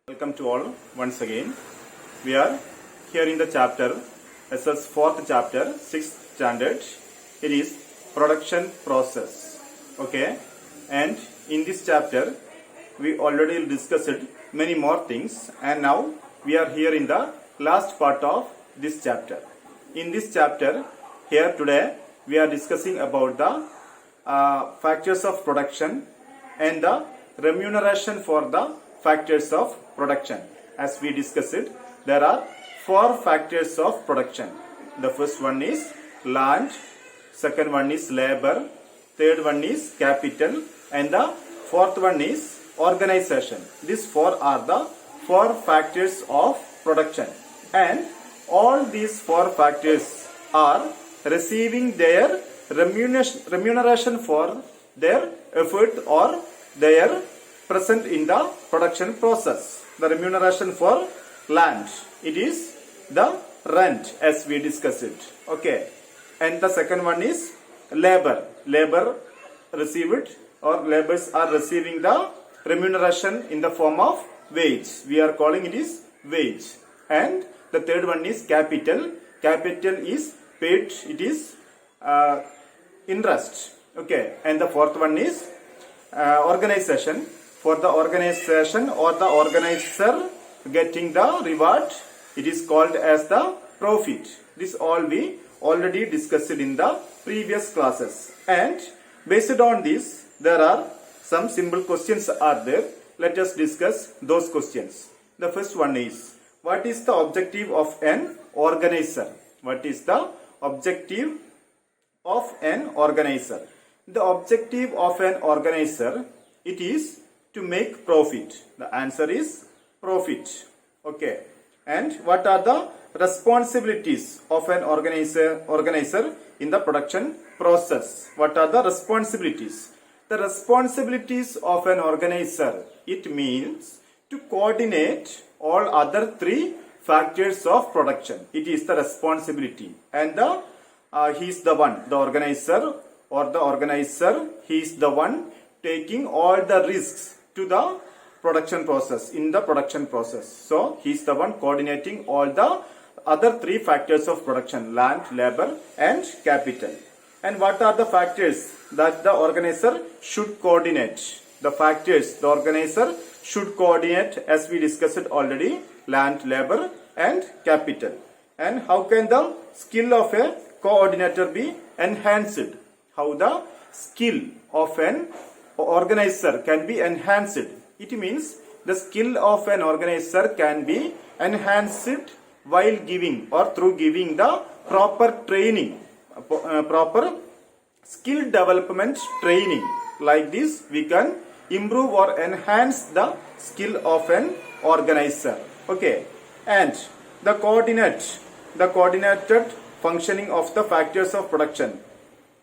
Welcome to all once again. We are here in the chapter, SS 4th chapter, 6th standard. It is production process. Okay, and in this chapter we already discussed many more things, and now we are here in the last part of this chapter. In this chapter, here today we are discussing about the factors of production and the remuneration for the factors of production. As we discussed, there are four factors of production. The first one is land, second one is labor, third one is capital, and the fourth one is organization. These four are the four factors of production, and all these four factors are receiving their remuneration for their effort or their present in the production process. The remuneration for land, it is the rent, as we discussed it. Okay, and the second one is labor. Labor received, or laborers are receiving the remuneration in the form of wage. We are calling it is wage. And the third one is capital. Capital is paid, it is interest. Okay, and the fourth one is organization. For the organization or the organizer getting the reward, it is called as the profit. This all we already discussed in the previous classes. And based on this, there are some simple questions are there. Let us discuss those questions. The first one is, what is the objective of an organizer? What is the objective of an organizer? The objective of an organizer, it is to make profit. The answer is profit. Okay. And what are the responsibilities of an organizer in the production process? What are the responsibilities? The responsibilities of an organizer, it means to coordinate all other three factors of production. It is the responsibility. And he is the one, the organizer or the organizer, he is the one taking all the risks to the production process, in the production process. So, he is the one coordinating all the other three factors of production: land, labor and capital. And what are the factors that the organizer should coordinate? The factors the organizer should coordinate, as we discussed already: land, labor and capital. And how can the skill of a coordinator be enhanced? How the skill of an organizer can be enhanced? It means the skill of an organizer can be enhanced while giving or through giving the proper training, proper skill development training. Like this, we can improve or enhance the skill of an organizer. Okay, and the coordinated functioning of the factors of production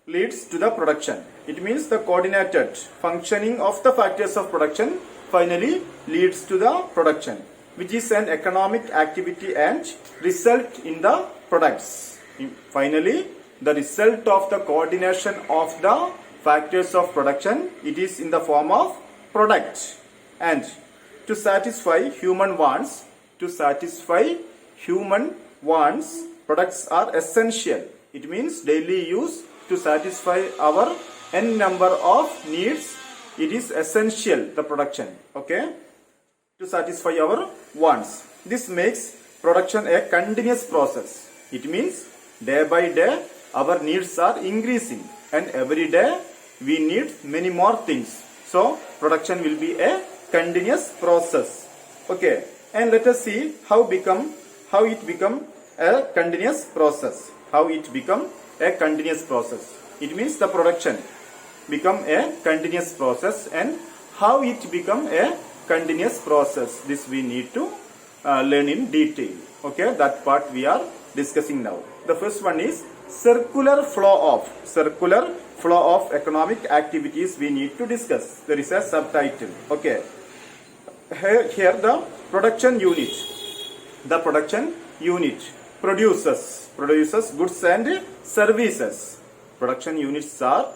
leads to the production. It means the coordinated functioning of the factors of production finally leads to the production, which is an economic activity and result in the products. Finally, the result of the coordination of the factors of production, it is in the form of product. And to satisfy human wants, products are essential. It means daily use. To satisfy our n number of needs, it is essential, the production. Okay, to satisfy our wants. This makes production a continuous process. It means day by day our needs are increasing, and every day we need many more things. So production will be a continuous process. Okay, and let us see how it become a continuous process. How it become a continuous process. It means the production become a continuous process, and how it become a continuous process, this we need to learn in detail. Okay, that part we are discussing now. The first one is circular flow of economic activities we need to discuss. There is a subtitle. Okay, here the production unit. The production unit produces goods and services. Production units are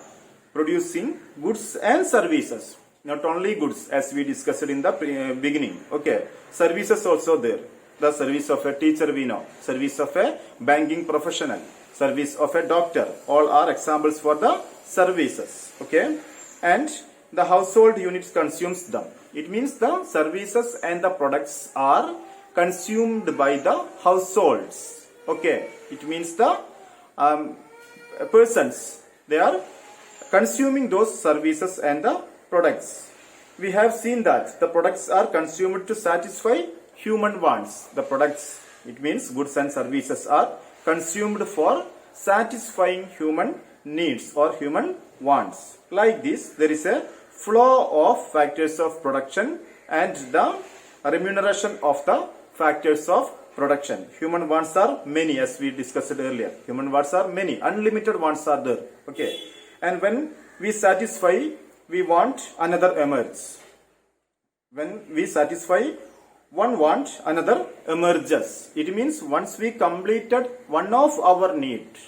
producing goods and services. Not only goods, as we discussed in the beginning. Okay. Services also there. The service of a teacher we know. Service of a banking professional. Service of a doctor. All are examples for the services. Okay. And the household units consumes them. It means the services and the products are consumed by the households. Okay. It means the persons. They are consuming those services and the products. We have seen that the products are consumed to satisfy human wants. The products, it means goods and services, are consumed for satisfying human needs or human wants. Like this, there is a flow of factors of production and the remuneration of the factors of production. Human wants are many, as we discussed earlier. Human wants are many. Unlimited wants are there. Okay. And when we satisfy, we want, another emerges. When we satisfy one want, another emerges. It means once we completed one of our needs,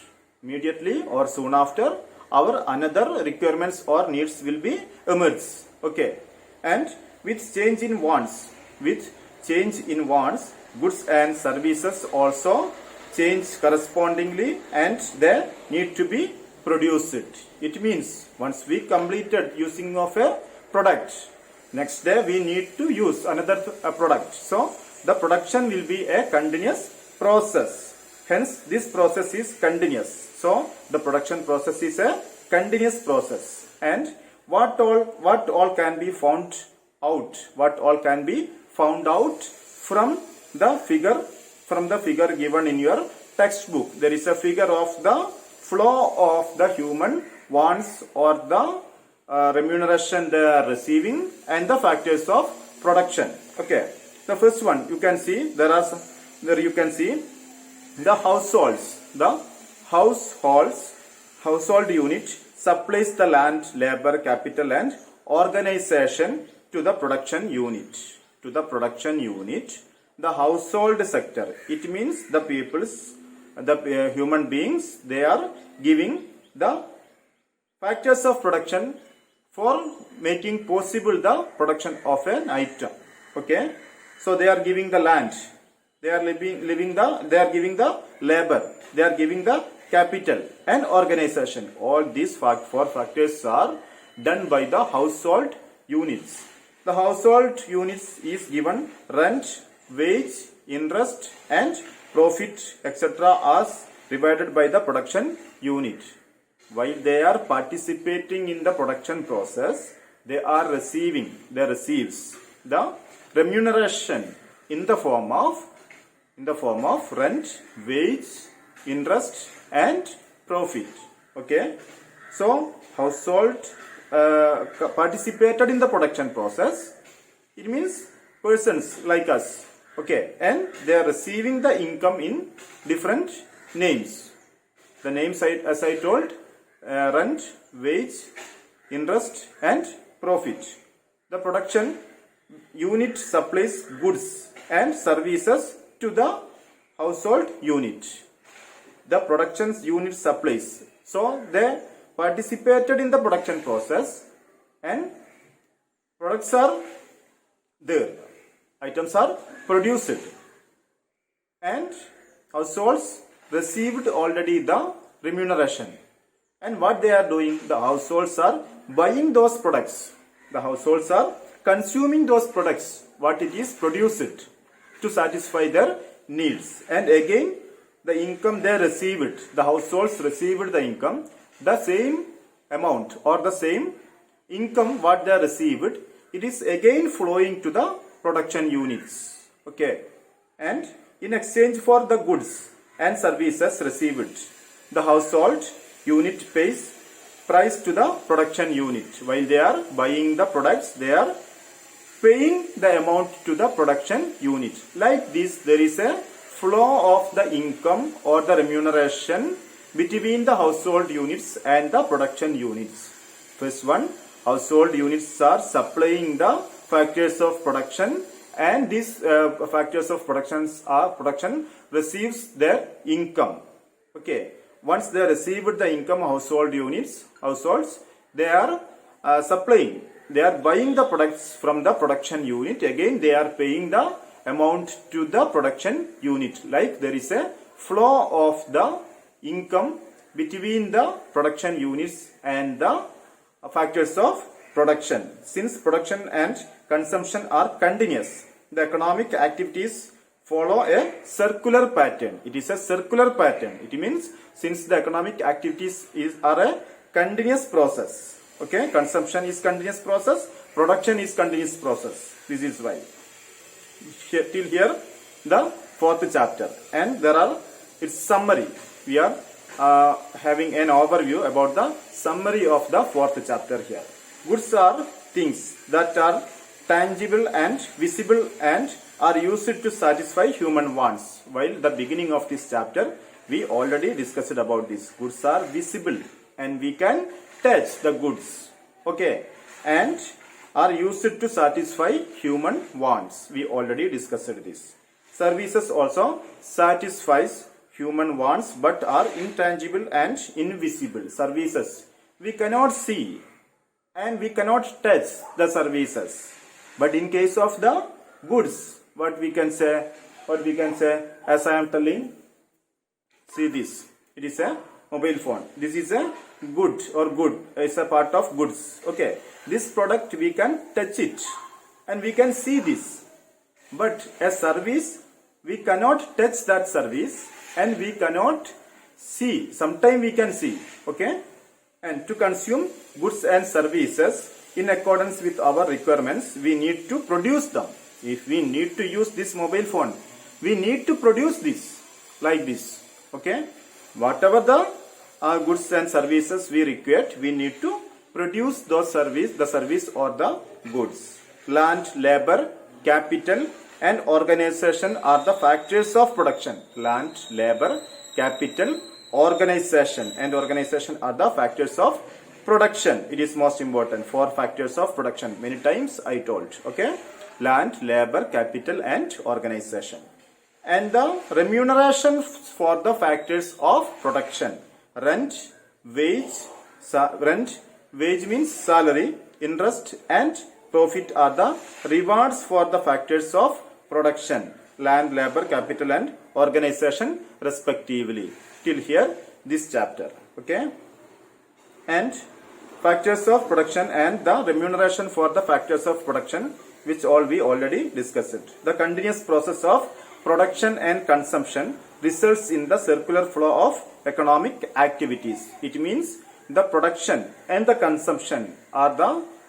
immediately or soon after, our another requirements or needs will be emerge. Okay. And with change in wants, goods and services also change correspondingly and they need to be produced. It means once we completed using of a product, next day we need to use another product. So the production will be a continuous process. Hence this process is continuous. So the production process is a continuous process. And what all can be found out? What all can be found out from the figure given in your textbook? There is a figure of the flow of the human wants or the remuneration they are receiving and the factors of production. Okay. The first one you can see, there you can see the households. The household unit supplies the land, labor, capital and organization to the production unit. The household sector, it means the peoples, the human beings, they are giving the factors of production for making possible the production of an item. Okay. So they are giving the land, they are giving the labor, they are giving the capital and organization. All these four factors are done by the household units. The household units is given rent, wage, interest and profit, etc. as divided by the production unit. While they are participating in the production process, they receives the remuneration in the form of rent, wage, interest and profit. Okay. So household participated in the production process. It means persons like us. Okay. And they are receiving the income in different names. The names as I told, rent, wage, interest and profit. The production unit supplies goods and services to the household unit. The production unit supplies. So they participated in the production process and products are there. Items are produced and households received already the remuneration. And what they are doing? The households are buying those products. The households are consuming those products, what it is produced to satisfy their needs. And again, the income they received, the households received the income, the same amount or the same income what they received, it is again flowing to the production units. Okay. And in exchange for the goods and services received, the household unit pays price to the production unit. While they are buying the products, they are paying the amount to the production unit. Like this, there is a flow of the income or the remuneration between the household units and the production units. First one, household units are supplying the factors of production, and these factors of production receives their income. Okay. Once they received the income, households, they are supplying they are buying the products from the production unit. Again, they are paying the amount to the production unit. Like there is a flow of the income between the production units and the factors of production. Since production and consumption are continuous, the economic activities follow a circular pattern. It is a circular pattern. It means since the economic activities are a continuous process. Okay, consumption is continuous process, production is continuous process. This is why. Till here, the fourth chapter, and there are its summary. We are having an overview about the summary of the fourth chapter here. Goods are things that are tangible and visible and are used to satisfy human wants. While the beginning of this chapter, we already discussed about this. Goods are visible and we can touch the goods. Okay, and are used to satisfy human wants. We already discussed this. Services also satisfies human wants but are intangible and invisible. Services we cannot see and we cannot touch the services. But in case of the goods, what we can say, as I am telling, see this, it is a mobile phone. This is a good or good, it's a part of goods. Okay, this product we can touch it and we can see this. But a service, we cannot touch that service and we cannot see. Sometimes we can see. Okay, and to consume goods and services in accordance with our requirements, we need to produce them. If we need to use this mobile phone, we need to produce this like this. Okay, whatever the goods and services we require, we need to produce the service or the goods. Land, labor, capital and organization are the factors of production. Land, labor, capital, organization and organization are the factors of production. It is most important. 4 factors of production. Many times I told. Okay, land, labor, capital and organization. And the remuneration for the factors of production. Rent, wage means salary, interest and profit are the rewards for the factors of production. Land, labor, capital and organization respectively. Till here this chapter. Okay, and factors of production and the remuneration for the factors of production, which all we already discussed. The continuous process of production and consumption results in the circular flow of economic activities. It means the production and the consumption are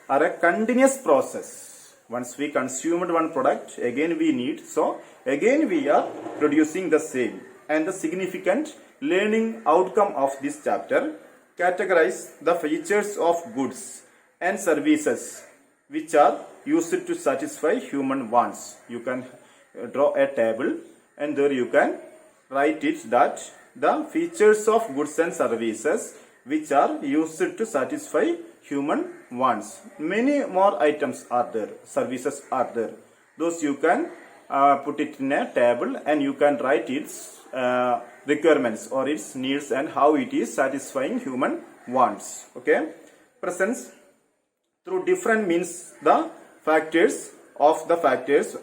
a continuous process. Once we consumed one product, again we need, so again we are producing the same. And the significant learning outcome of this chapter: categorize the features of goods and services which are used to satisfy human wants. You can draw a table and there you can write it that the features of goods and services which are used to satisfy human wants. Many more items are there, services are there. Those you can put it in a table and you can write its requirements or its needs and how it is satisfying human wants. Okay, presence through different means the factors of the factors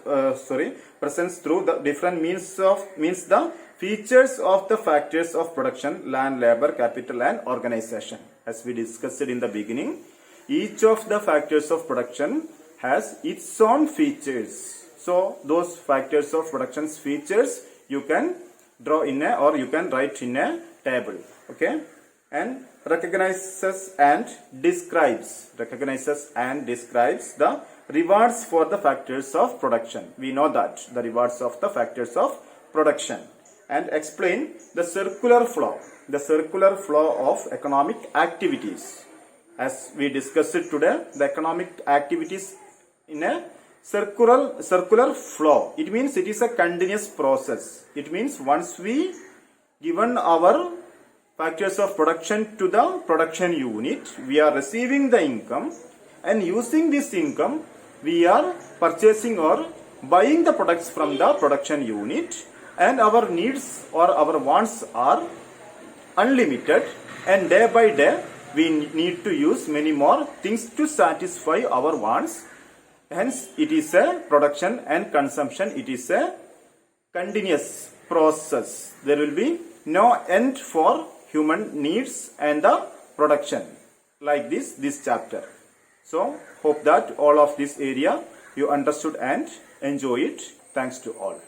presence through the different means the features of the factors of production: land, labor, capital and organization. As we discussed in the beginning, each of the factors of production has its own features. So those factors of production's features you can draw in a, or you can write in a table. Okay, and recognizes and describes the rewards for the factors of production. We know that the rewards of the factors of production, and explain the circular flow of economic activities. As we discussed today, the economic activities in a circular flow. It means it is a continuous process. It means once we given our factors of production to the production unit, we are receiving the income, and using this income we are purchasing or buying the products from the production unit, and our needs or our wants are unlimited, and day by day we need to use many more things to satisfy our wants. Hence, it is a production and consumption. It is a continuous process. There will be no end for human needs and the production. Like this chapter. So, hope that all of this area you understood and enjoy it. Thanks to all.